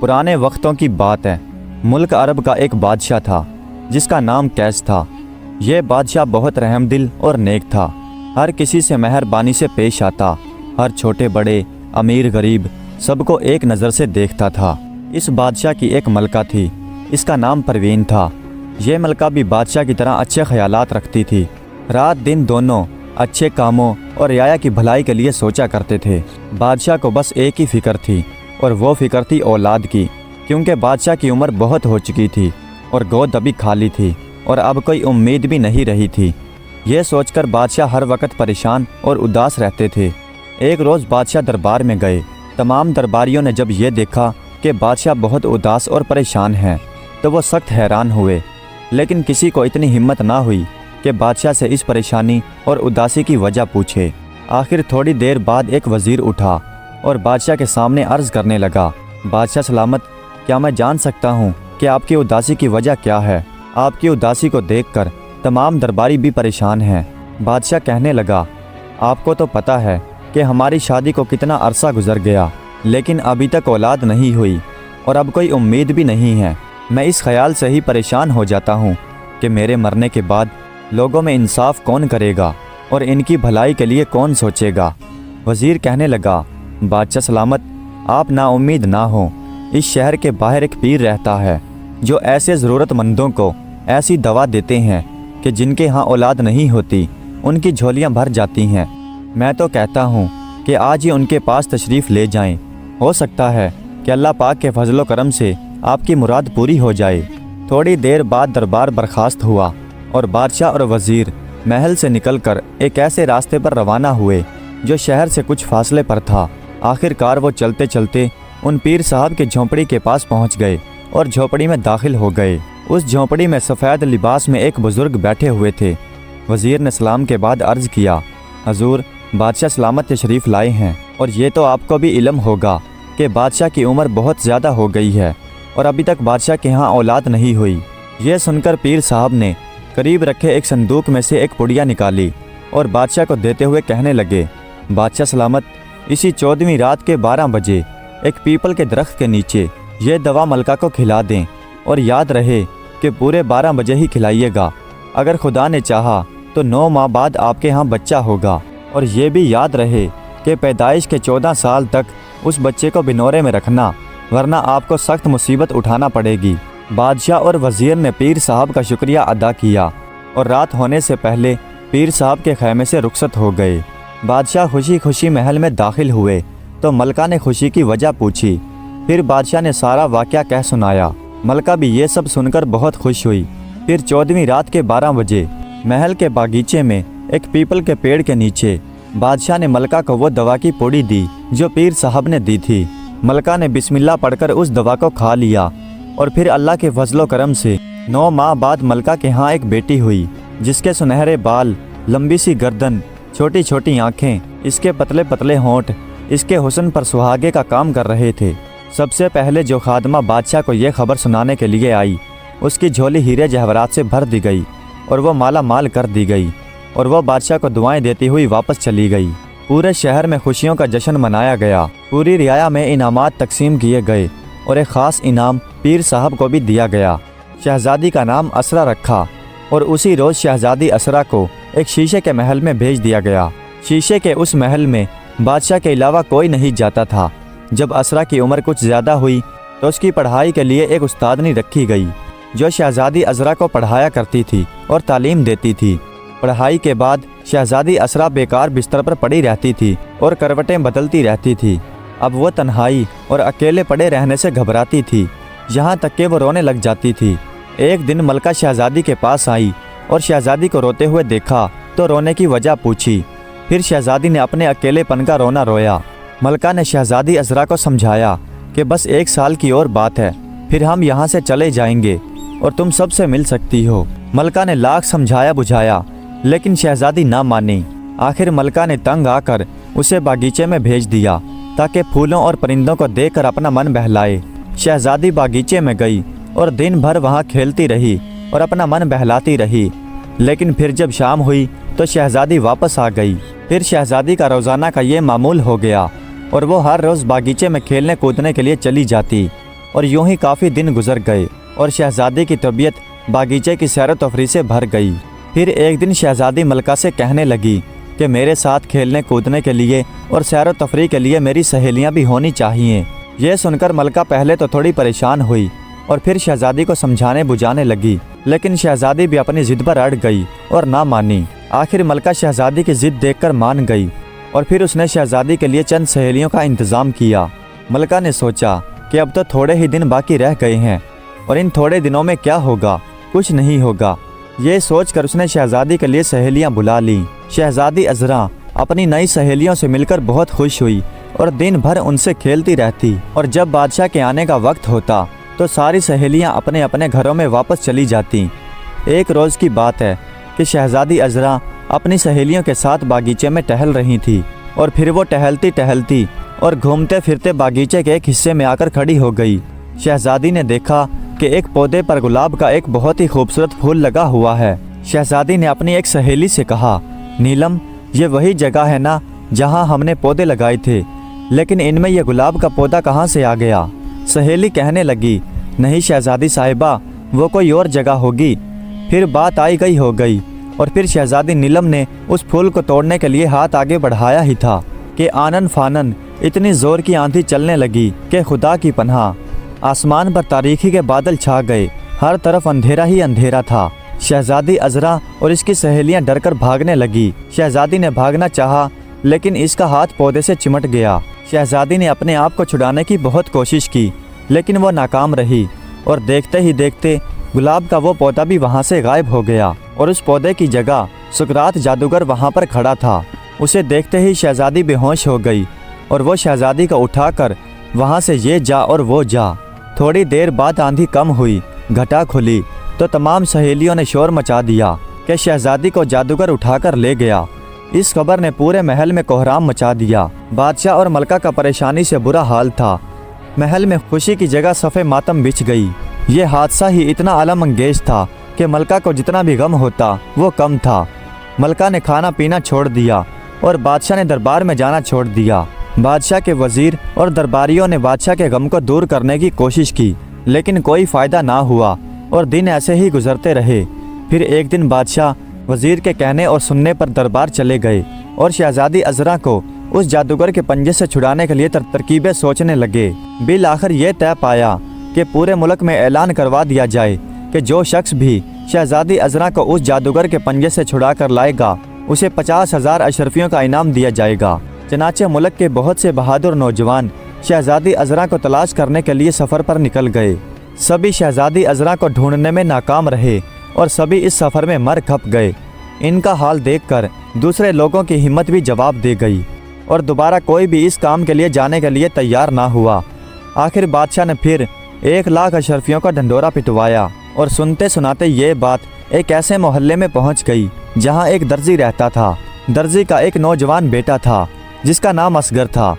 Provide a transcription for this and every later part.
پرانے وقتوں کی بات ہے۔ ملک عرب کا ایک بادشاہ تھا جس کا نام قیس تھا۔ یہ بادشاہ بہت رحم دل اور نیک تھا، ہر کسی سے مہربانی سے پیش آتا، ہر چھوٹے بڑے امیر غریب سب کو ایک نظر سے دیکھتا تھا۔ اس بادشاہ کی ایک ملکہ تھی، اس کا نام پروین تھا۔ یہ ملکہ بھی بادشاہ کی طرح اچھے خیالات رکھتی تھی، رات دن دونوں اچھے کاموں اور رعایا کی بھلائی کے لیے سوچا کرتے تھے۔ بادشاہ کو بس ایک ہی فکر تھی اور وہ فکر تھی اولاد کی، کیونکہ بادشاہ کی عمر بہت ہو چکی تھی اور گود ابھی خالی تھی اور اب کوئی امید بھی نہیں رہی تھی۔ یہ سوچ کر بادشاہ ہر وقت پریشان اور اداس رہتے تھے۔ ایک روز بادشاہ دربار میں گئے۔ تمام درباریوں نے جب یہ دیکھا کہ بادشاہ بہت اداس اور پریشان ہیں تو وہ سخت حیران ہوئے، لیکن کسی کو اتنی ہمت نہ ہوئی کہ بادشاہ سے اس پریشانی اور اداسی کی وجہ پوچھے۔ آخر تھوڑی دیر بعد ایک وزیر اٹھا اور بادشاہ کے سامنے عرض کرنے لگا، بادشاہ سلامت، کیا میں جان سکتا ہوں کہ آپ کی اداسی کی وجہ کیا ہے؟ آپ کی اداسی کو دیکھ کر تمام درباری بھی پریشان ہیں۔ بادشاہ کہنے لگا، آپ کو تو پتہ ہے کہ ہماری شادی کو کتنا عرصہ گزر گیا، لیکن ابھی تک اولاد نہیں ہوئی اور اب کوئی امید بھی نہیں ہے۔ میں اس خیال سے ہی پریشان ہو جاتا ہوں کہ میرے مرنے کے بعد لوگوں میں انصاف کون کرے گا اور ان کی بھلائی کے لیے کون سوچے گا؟ وزیر کہنے لگا، بادشاہ سلامت، آپ نا امید نہ ہوں۔ اس شہر کے باہر ایک پیر رہتا ہے جو ایسے ضرورت مندوں کو ایسی دوا دیتے ہیں کہ جن کے ہاں اولاد نہیں ہوتی ان کی جھولیاں بھر جاتی ہیں۔ میں تو کہتا ہوں کہ آج ہی ان کے پاس تشریف لے جائیں، ہو سکتا ہے کہ اللہ پاک کے فضل و کرم سے آپ کی مراد پوری ہو جائے۔ تھوڑی دیر بعد دربار برخاست ہوا اور بادشاہ اور وزیر محل سے نکل کر ایک ایسے راستے پر روانہ ہوئے جو شہر سے کچھ فاصلے پر تھا۔ آخر کار وہ چلتے چلتے ان پیر صاحب کے جھونپڑی کے پاس پہنچ گئے اور جھونپڑی میں داخل ہو گئے۔ اس جھونپڑی میں سفید لباس میں ایک بزرگ بیٹھے ہوئے تھے۔ وزیر نے سلام کے بعد عرض کیا، حضور، بادشاہ سلامت تشریف لائے ہیں، اور یہ تو آپ کو بھی علم ہوگا کہ بادشاہ کی عمر بہت زیادہ ہو گئی ہے اور ابھی تک بادشاہ کے ہاں اولاد نہیں ہوئی۔ یہ سن کر پیر صاحب نے قریب رکھے ایک صندوق میں سے ایک پڑیا نکالی اور بادشاہ کو دیتے ہوئے کہنے لگے، بادشاہ سلامت، اسی 14ویں رات کے 12 بجے ایک پیپل کے درخت کے نیچے یہ دوا ملکہ کو کھلا دیں، اور یاد رہے کہ پورے 12 بجے ہی کھلائیے گا۔ اگر خدا نے چاہا تو 9 ماہ بعد آپ کے ہاں بچہ ہوگا، اور یہ بھی یاد رہے کہ پیدائش کے 14 سال تک اس بچے کو بنورے میں رکھنا، ورنہ آپ کو سخت مصیبت اٹھانا پڑے گی۔ بادشاہ اور وزیر نے پیر صاحب کا شکریہ ادا کیا اور رات ہونے سے پہلے پیر صاحب کے خیمے سے رخصت ہو گئے۔ بادشاہ خوشی خوشی محل میں داخل ہوئے تو ملکہ نے خوشی کی وجہ پوچھی۔ پھر بادشاہ نے سارا واقعہ کہہ سنایا۔ ملکہ بھی یہ سب سن کر بہت خوش ہوئی۔ پھر 14ویں رات کے 12 بجے محل کے باغیچے میں ایک پیپل کے پیڑ کے نیچے بادشاہ نے ملکہ کو وہ دوا کی پوڑی دی جو پیر صاحب نے دی تھی۔ ملکہ نے بسم اللہ پڑھ کر اس دوا کو کھا لیا، اور پھر اللہ کے فضل و کرم سے 9 ماہ بعد ملکہ کے ہاں ایک بیٹی ہوئی، جس کے سنہرے بال، لمبی سی گردن، چھوٹی چھوٹی آنکھیں، اس کے پتلے پتلے ہونٹ اس کے حسن پر سہاگے کا کام کر رہے تھے۔ سب سے پہلے جو خادمہ بادشاہ کو یہ خبر سنانے کے لیے آئی، اس کی جھولی ہیرے جواہرات سے بھر دی گئی اور وہ مالا مال کر دی گئی، اور وہ بادشاہ کو دعائیں دیتی ہوئی واپس چلی گئی۔ پورے شہر میں خوشیوں کا جشن منایا گیا، پوری رعایا میں انعامات تقسیم کیے گئے اور ایک خاص انعام پیر صاحب کو بھی دیا گیا۔ شہزادی کا نام اسرا رکھا، اور اسی روز شہزادی اسرا کو ایک شیشے کے محل میں بھیج دیا گیا۔ شیشے کے اس محل میں بادشاہ کے علاوہ کوئی نہیں جاتا تھا۔ جب اسرا کی عمر کچھ زیادہ ہوئی تو اس کی پڑھائی کے لیے ایک استادنی رکھی گئی جو شہزادی اسرا کو پڑھایا کرتی تھی اور تعلیم دیتی تھی۔ پڑھائی کے بعد شہزادی اسرا بیکار بستر پر پڑی رہتی تھی اور کروٹیں بدلتی رہتی تھی۔ اب وہ تنہائی اور اکیلے پڑے رہنے سے گھبراتی تھی، یہاں تک کہ وہ رونے لگ جاتی تھی۔ ایک دن ملکہ شہزادی کے پاس آئی اور شہزادی کو روتے ہوئے دیکھا تو رونے کی وجہ پوچھی۔ پھر شہزادی نے اپنے اکیلے پن کا رونا رویا۔ ملکہ نے شہزادی اسرا کو سمجھایا کہ بس 1 سال کی اور بات ہے، پھر ہم یہاں سے چلے جائیں گے اور تم سب سے مل سکتی ہو۔ ملکہ نے لاکھ سمجھایا بجھایا، لیکن شہزادی نہ مانی۔ آخر ملکہ نے تنگ آ کر اسے باغیچے میں بھیج دیا تاکہ پھولوں اور پرندوں کو دیکھ کر اپنا من بہلائے۔ شہزادی باغیچے میں گئی اور دن بھر وہاں کھیلتی رہی اور اپنا من بہلاتی رہی، لیکن پھر جب شام ہوئی تو شہزادی واپس آ گئی۔ پھر شہزادی کا روزانہ کا یہ معمول ہو گیا اور وہ ہر روز باغیچے میں کھیلنے کودنے کے لیے چلی جاتی۔ اور یوں ہی کافی دن گزر گئے اور شہزادی کی طبیعت باغیچے کی سیر و تفریح سے بھر گئی۔ پھر ایک دن شہزادی ملکہ سے کہنے لگی کہ میرے ساتھ کھیلنے کودنے کے لیے اور سیر و تفریح کے لیے میری سہیلیاں بھی ہونی چاہیے۔ یہ سن کر ملکہ پہلے تو تھوڑی پریشان ہوئی اور پھر شہزادی کو سمجھانے بجھانے لگی، لیکن شہزادی بھی اپنی ضد پر اڑ گئی اور نہ مانی۔ آخر ملکہ شہزادی کی ضد دیکھ کر مان گئی اور پھر اس نے شہزادی کے لیے چند سہیلیوں کا انتظام کیا۔ ملکہ نے سوچا کہ اب تو تھوڑے ہی دن باقی رہ گئے ہیں اور ان تھوڑے دنوں میں کیا ہوگا، کچھ نہیں ہوگا۔ یہ سوچ کر اس نے شہزادی کے لیے سہیلیاں بلا لیں۔ شہزادی عذرا اپنی نئی سہیلیوں سے مل کر بہت خوش ہوئی اور دن بھر ان سے کھیلتی رہتی، اور جب بادشاہ کے آنے کا وقت ہوتا تو ساری سہیلیاں اپنے اپنے گھروں میں واپس چلی جاتیں۔ ایک روز کی بات ہے کہ شہزادی عذرا اپنی سہیلیوں کے ساتھ باغیچے میں ٹہل رہی تھی، اور پھر وہ ٹہلتی ٹہلتی اور گھومتے پھرتے باغیچے کے ایک حصے میں آ کر کھڑی ہو گئی۔ شہزادی نے دیکھا کہ ایک پودے پر گلاب کا ایک بہت ہی خوبصورت پھول لگا ہوا ہے۔ شہزادی نے اپنی ایک سہیلی سے کہا، نیلم، یہ وہی جگہ ہے نا جہاں ہم نے پودے لگائے تھے، لیکن ان میں یہ گلاب کا پودا کہاں سے آ گیا؟ سہیلی کہنے لگی، نہیں شہزادی صاحبہ، وہ کوئی اور جگہ ہوگی۔ پھر بات آئی گئی ہو گئی، اور پھر شہزادی نیلم نے اس پھول کو توڑنے کے لیے ہاتھ آگے بڑھایا ہی تھا کہ آنن فانن اتنی زور کی آندھی چلنے لگی کہ خدا کی پناہ، آسمان پر تاریکی کے بادل چھا گئے، ہر طرف اندھیرا ہی اندھیرا تھا۔ شہزادی عذرا اور اس کی سہیلیاں ڈر کر بھاگنے لگی۔ شہزادی نے بھاگنا چاہا لیکن اس کا ہاتھ پودے سے چمٹ گیا۔ شہزادی نے اپنے آپ کو چھڑانے کی بہت کوشش کی لیکن وہ ناکام رہی، اور دیکھتے ہی دیکھتے گلاب کا وہ پودا بھی وہاں سے غائب ہو گیا، اور اس پودے کی جگہ سکرات جادوگر وہاں پر کھڑا تھا۔ اسے دیکھتے ہی شہزادی بے ہوش ہو گئی، اور وہ شہزادی کو اٹھا کر وہاں سے یہ جا اور وہ جا۔ تھوڑی دیر بعد آندھی کم ہوئی، گھٹا کھلی تو تمام سہیلیوں نے شور مچا دیا کہ شہزادی کو جادوگر اٹھا کر لے گیا۔ اس خبر نے پورے محل میں کوہرام مچا دیا۔ بادشاہ اور ملکہ کا پریشانی سے برا حال تھا۔ محل میں خوشی کی جگہ صف ماتم بچھ گئی۔ یہ حادثہ ہی اتنا علم انگیز تھا کہ ملکہ کو جتنا بھی غم ہوتا وہ کم تھا۔ ملکہ نے کھانا پینا چھوڑ دیا اور بادشاہ نے دربار میں جانا چھوڑ دیا۔ بادشاہ کے وزیر اور درباریوں نے بادشاہ کے غم کو دور کرنے کی کوشش کی لیکن کوئی فائدہ نہ ہوا، اور دن ایسے ہی گزرتے رہے۔ پھر ایک دن بادشاہ وزیر کے کہنے اور سننے پر دربار چلے گئے اور شہزادی عذرا کو اس جادوگر کے پنجے سے چھڑانے کے لیے ترکیبیں سوچنے لگے۔ بالآخر یہ طے پایا کہ پورے ملک میں اعلان کروا دیا جائے کہ جو شخص بھی شہزادی عذرا کو اس جادوگر کے پنجے سے چھڑا کر لائے گا اسے 50,000 اشرفیوں کا انعام دیا جائے گا۔ چنانچہ ملک کے بہت سے بہادر نوجوان شہزادی عذرا کو تلاش کرنے کے لیے سفر پر نکل گئے۔ سبھی شہزادی عذرا کو ڈھونڈنے میں ناکام رہے اور سبھی اس سفر میں مر کھپ گئے۔ ان کا حال دیکھ کر دوسرے لوگوں کی ہمت بھی جواب دے گئی اور دوبارہ کوئی بھی اس کام کے لیے جانے کے لیے تیار نہ ہوا۔ آخر بادشاہ نے پھر 1,00,000 اشرفیوں کا ڈھنڈورا پٹوایا، اور سنتے سناتے یہ بات ایک ایسے محلے میں پہنچ گئی جہاں ایک درزی رہتا تھا۔ درزی کا ایک نوجوان بیٹا تھا جس کا نام اصغر تھا۔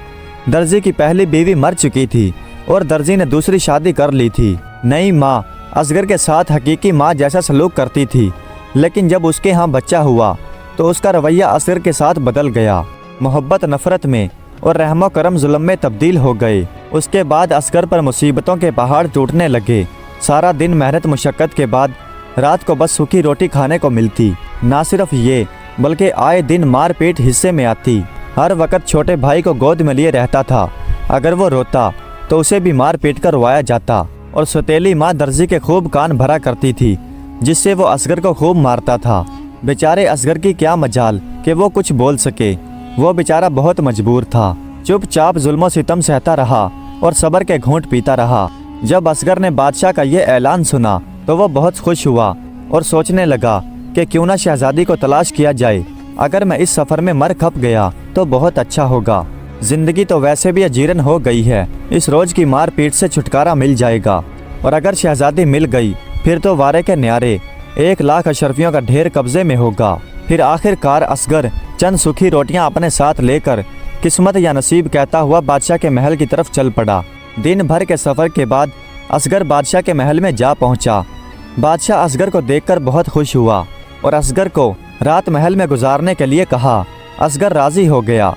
درزی کی پہلی بیوی مر چکی تھی اور درزی نے دوسری شادی کر لی تھی۔ نئی ماں اصغر کے ساتھ حقیقی ماں جیسا سلوک کرتی تھی، لیکن جب اس کے ہاں بچہ ہوا تو اس کا رویہ اصغر کے ساتھ بدل گیا۔ محبت نفرت میں اور رحم و کرم ظلم میں تبدیل ہو گئے۔ اس کے بعد اصغر پر مصیبتوں کے پہاڑ ٹوٹنے لگے۔ سارا دن محنت مشقت کے بعد رات کو بس سوکھی روٹی کھانے کو ملتی۔ نہ صرف یہ بلکہ آئے دن مار پیٹ حصے میں آتی۔ ہر وقت چھوٹے بھائی کو گود میں لیے رہتا تھا، اگر وہ روتا تو اسے بھی مار پیٹ کر روایا جاتا، اور سوتیلی ماں درزی کے خوب کان بھرا کرتی تھی جس سے وہ اصغر کو خوب مارتا تھا۔ بیچارے اصغر کی کیا مجال کہ وہ کچھ بول سکے، وہ بیچارہ بہت مجبور تھا۔ چپ چاپ ظلم و ستم سہتا رہا اور صبر کے گھونٹ پیتا رہا۔ جب اصغر نے بادشاہ کا یہ اعلان سنا تو وہ بہت خوش ہوا اور سوچنے لگا کہ کیوں نہ شہزادی کو تلاش کیا جائے۔ اگر میں اس سفر میں مر کھپ گیا تو بہت اچھا ہوگا۔ زندگی تو ویسے بھی اجیرن ہو گئی ہے، اس روز کی مار پیٹ سے چھٹکارا مل جائے گا، اور اگر شہزادی مل گئی پھر تو وارے کے نیارے 1,00,000 اشرفیوں کا ڈھیر قبضے میں ہوگا۔ پھر آخر کار اصغر چند سوکھی روٹیاں اپنے ساتھ لے کر قسمت یا نصیب کہتا ہوا بادشاہ کے محل کی طرف چل پڑا۔ دن بھر کے سفر کے بعد اصغر بادشاہ کے محل میں جا پہنچا۔ بادشاہ اصغر کو دیکھ کر بہت خوش ہوا اور اصغر کو رات محل میں گزارنے کے لیے کہا۔ اصغر راضی ہو گیا۔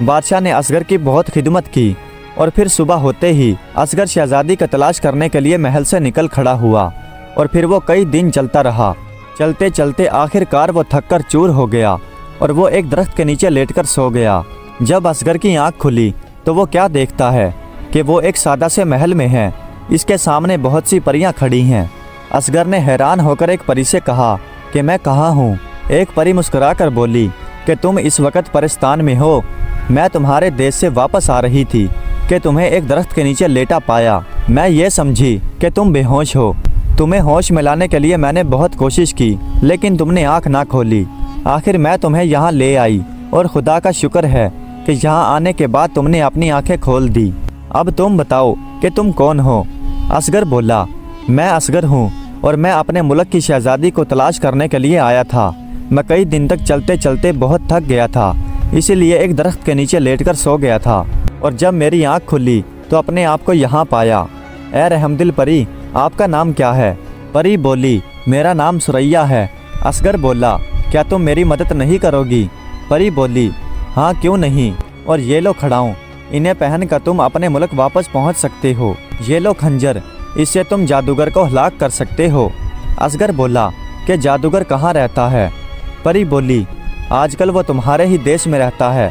بادشاہ نے اصغر کی بہت خدمت کی اور پھر صبح ہوتے ہی اصغر شہزادی کا تلاش کرنے کے لیے محل سے نکل کھڑا ہوا اور پھر وہ کئی دن چلتا رہا۔ چلتے چلتے آخر کار وہ تھک کر چور ہو گیا اور وہ ایک درخت کے نیچے لیٹ کر سو گیا۔ جب اصغر کی آنکھ کھلی تو وہ کیا دیکھتا ہے کہ وہ ایک سادہ سے محل میں ہے۔ اس کے سامنے بہت سی پریاں کھڑی ہیں۔ اصغر نے حیران ہو کر ایک پری سے کہا کہ میں کہاں ہوں؟ ایک پری مسکرا کر بولی کہ تم اس وقت پرستان میں ہو۔ میں تمہارے دیش سے واپس آ رہی تھی کہ تمہیں ایک درخت کے نیچے لیٹا پایا۔ میں یہ سمجھی کہ تم بے ہوش ہو۔ تمہیں ہوش میں لانے کے لیے میں نے بہت کوشش کی لیکن تم نے آنکھ نہ کھولی۔ آخر میں تمہیں یہاں لے آئی اور خدا کا شکر ہے کہ یہاں آنے کے بعد تم نے اپنی آنکھیں کھول دی۔ اب تم بتاؤ کہ تم کون ہو؟ اصغر بولا، میں اصغر ہوں اور میں اپنے ملک کی شہزادی کو تلاش کرنے کے لیے آیا تھا۔ میں کئی دن تک چلتے چلتے بہت تھک گیا تھا، اسی لیے ایک درخت کے نیچے لیٹ کر سو گیا تھا اور جب میری آنکھ کھلی تو اپنے آپ کو یہاں پایا۔ اے رحم دل پری، آپ کا نام کیا ہے؟ پری بولی، میرا نام سریا ہے۔ اصغر بولا، کیا تم میری مدد نہیں کرو گی؟ پری بولی، ہاں کیوں نہیں، اور یہ لو کھڑاؤں، انہیں پہن کر تم اپنے ملک واپس پہنچ سکتے ہو۔ یہ لو کھنجر، اس سے تم جادوگر کو ہلاک کر سکتے ہو۔ اصغر بولا کہ جادوگر کہاں رہتا ہے؟ پری بولی، آج کل وہ تمہارے ہی دیش میں رہتا ہے۔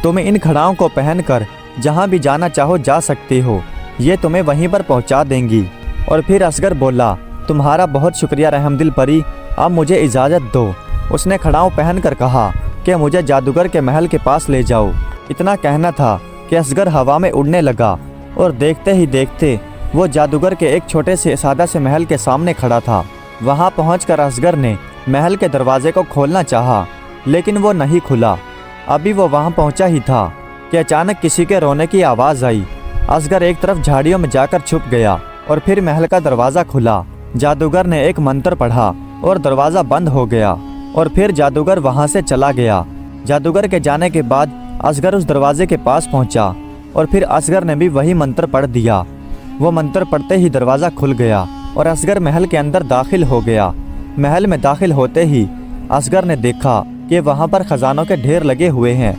تم ان کھڑاؤں کو پہن کر جہاں بھی جانا چاہو جا سکتے ہو، یہ تمہیں وہیں پر پہنچا دیں گی۔ اور پھر اصغر بولا، تمہارا بہت شکریہ رحم دل پری، اب مجھے اجازت دو۔ اس نے کھڑاؤں پہن کر کہا کہ مجھے جادوگر کے محل کے پاس لے جاؤ۔ اتنا کہنا تھا کہ اصغر ہوا میں اڑنے لگا اور دیکھتے ہی دیکھتے وہ جادوگر کے ایک چھوٹے سے سادہ سے محل کے سامنے کھڑا تھا۔ وہاں پہنچ کر اصغر نے محل کے دروازے کو کھولنا چاہا لیکن وہ نہیں کھلا۔ ابھی وہ وہاں پہنچا ہی تھا کہ اچانک کسی کے رونے کی آواز آئی۔ اصغر ایک طرف جھاڑیوں میں جا کر چھپ گیا اور پھر محل کا دروازہ کھلا۔ جادوگر نے ایک منتر پڑھا اور دروازہ بند ہو گیا اور پھر جادوگر وہاں سے چلا گیا۔ جادوگر کے جانے کے بعد اصغر اس دروازے کے پاس پہنچا اور پھر اصغر نے بھی وہی منتر پڑھ دیا۔ وہ منتر پڑھتے ہی دروازہ کھل گیا اور اصغر محل کے اندر داخل ہو گیا۔ محل میں داخل ہوتے ہی اصغر نے دیکھا کہ وہاں پر خزانوں کے ڈھیر لگے ہوئے ہیں۔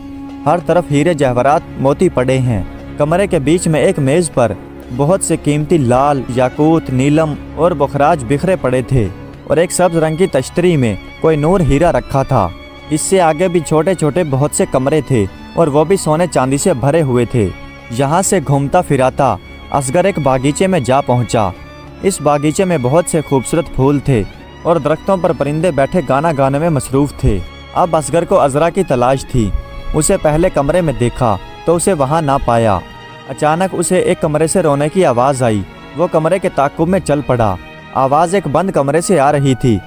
ہر طرف ہیرے جواہرات موتی پڑے ہیں۔ کمرے کے بیچ میں ایک میز پر بہت سے قیمتی لال، یاقوت، نیلم اور بخراج بکھرے پڑے تھے اور ایک سبز رنگ کی تشتری میں کوئی نور ہیرا رکھا تھا۔ اس سے آگے بھی چھوٹے چھوٹے بہت سے کمرے تھے اور وہ بھی سونے چاندی سے بھرے ہوئے تھے۔ یہاں سے گھومتا پھراتا اصغر ایک باغیچے میں جا پہنچا۔ اس باغیچے میں بہت سے خوبصورت پھول تھے اور درختوں پر پرندے بیٹھے گانا گانے میں مصروف تھے۔ اب اصغر کو عذرا کی تلاش تھی۔ اسے پہلے کمرے میں دیکھا تو اسے وہاں نہ پایا۔ اچانک اسے ایک کمرے سے رونے کی آواز آئی۔ وہ کمرے کے تعاقب میں چل پڑا۔ آواز ایک بند کمرے سے آ رہی تھی۔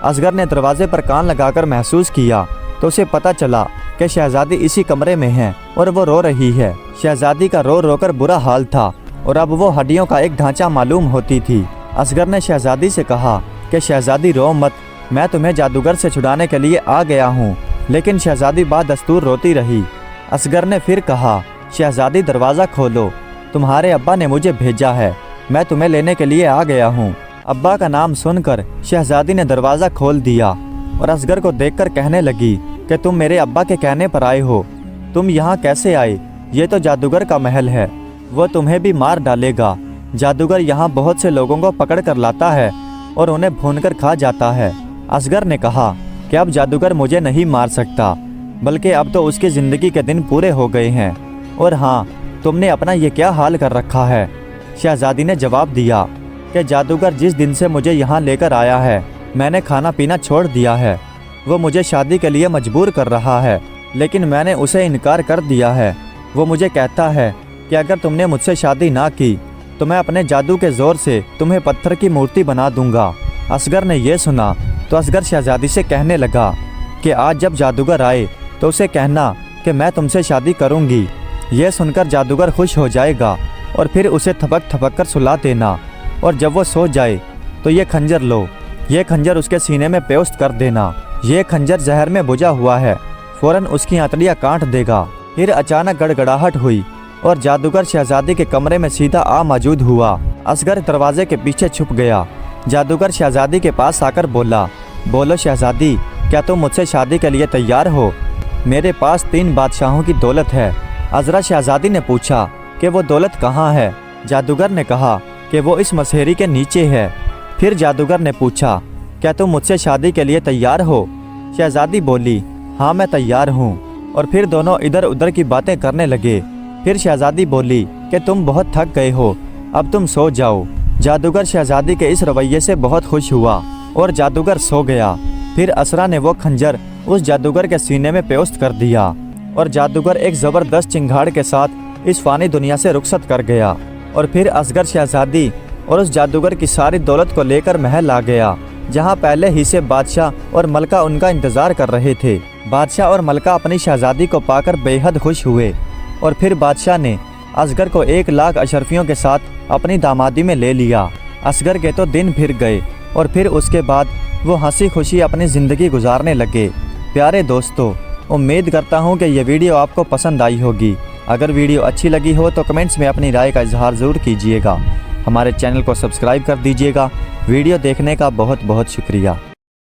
اصغر نے دروازے پر کان لگا کر محسوس کیا تو اسے پتہ چلا کہ شہزادی اسی کمرے میں ہے اور وہ رو رہی ہے۔ شہزادی کا رو رو کر برا حال تھا اور اب وہ ہڈیوں کا ایک ڈھانچہ معلوم ہوتی تھی۔ اصغر نے شہزادی سے کہا کہ شہزادی رو مت، میں تمہیں جادوگر سے چھڑانے کے لیے آ گیا ہوں۔ لیکن شہزادی بدستور روتی رہی۔ اصغر نے پھر کہا، شہزادی دروازہ کھولو، تمہارے ابا نے مجھے بھیجا ہے، میں تمہیں لینے کے لیے آ گیا ہوں۔ ابا کا نام سن کر شہزادی نے دروازہ کھول دیا اور اصغر کو دیکھ کر کہنے لگی کہ تم میرے ابا کے کہنے پر آئے ہو، تم یہاں کیسے آئے؟ یہ تو جادوگر کا محل ہے، وہ تمہیں بھی مار ڈالے گا۔ جادوگر یہاں بہت سے لوگوں کو پکڑ کر لاتا ہے اور انہیں بھون کر کھا جاتا ہے۔ اصغر نے کہا کہ اب جادوگر مجھے نہیں مار سکتا، بلکہ اب تو اس کی زندگی کے دن پورے ہو گئے ہیں۔ اور ہاں، تم نے اپنا یہ کیا حال کر رکھا ہے؟ شہزادی نے جواب دیا کہ جادوگر جس دن سے مجھے یہاں لے کر آیا ہے، میں نے کھانا پینا چھوڑ دیا ہے۔ وہ مجھے شادی کے لیے مجبور کر رہا ہے، لیکن میں نے اسے انکار کر دیا ہے۔ وہ مجھے کہتا ہے کہ اگر تم نے مجھ سے شادی نہ کی تو میں اپنے جادو کے زور سے تمہیں پتھر کی مورتی بنا دوں گا۔ اصغر نے یہ سنا تو اصغر شہزادی سے کہنے لگا کہ آج جب جادوگر آئے تو اسے کہنا کہ میں تم سے شادی کروں گی۔ یہ سن کر جادوگر خوش ہو جائے گا اور پھر اسے تھپک تھپک کر سلا دینا، اور جب وہ سو جائے تو یہ خنجر لو، یہ خنجر اس کے سینے میں پیوست کر دینا۔ یہ خنجر زہر میں بجھا ہوا ہے، فوراً اس کی ہتھیلیاں کاٹ دے گا۔ پھر اچانک گڑگڑاہٹ ہوئی اور جادوگر شہزادی کے کمرے میں سیدھا آ موجود ہوا۔ اصغر دروازے کے پیچھے چھپ گیا۔ جادوگر شہزادی کے پاس آ کر بولا، بولو شہزادی، کیا تم مجھ سے شادی کے لیے تیار ہو؟ میرے پاس 3 بادشاہوں کی دولت ہے۔ عذرا شہزادی نے پوچھا کہ وہ دولت کہاں ہے؟ جادوگر نے کہا کہ وہ اس مسہری کے نیچے ہے۔ پھر جادوگر نے پوچھا کیا تم مجھ سے شادی کے لیے تیار ہو؟ شہزادی بولی ہاں میں تیار ہوں، اور پھر دونوں ادھر ادھر کی باتیں کرنے لگے۔ پھر شہزادی بولی کہ تم بہت تھک گئے ہو، اب تم سو جاؤ۔ جادوگر شہزادی کے اس رویے سے بہت خوش ہوا اور جادوگر سو گیا۔ پھر اسرا نے وہ خنجر اس جادوگر کے سینے میں پیوست کر دیا اور جادوگر ایک زبردست چنگھاڑ کے ساتھ اس فانی دنیا سے رخصت کر گیا۔ اور پھر اصغر شہزادی اور اس جادوگر کی ساری دولت کو لے کر محل آ گیا، جہاں پہلے ہی سے بادشاہ اور ملکہ ان کا انتظار کر رہے تھے۔ بادشاہ اور ملکہ اپنی شہزادی کو پا کر بے حد خوش ہوئے، اور پھر بادشاہ نے اصغر کو 1,00,000 اشرفیوں کے ساتھ اپنی دامادی میں لے لیا۔ اصغر کے تو دن پھر گئے اور پھر اس کے بعد وہ ہنسی خوشی اپنی زندگی گزارنے لگے۔ پیارے دوستو، امید کرتا ہوں کہ یہ ویڈیو آپ کو پسند آئی ہوگی۔ اگر ویڈیو اچھی لگی ہو تو کمنٹس میں اپنی رائے کا اظہار ضرور کیجیے گا۔ ہمارے چینل کو سبسکرائب کر دیجیے گا۔ ویڈیو دیکھنے کا بہت بہت شکریہ۔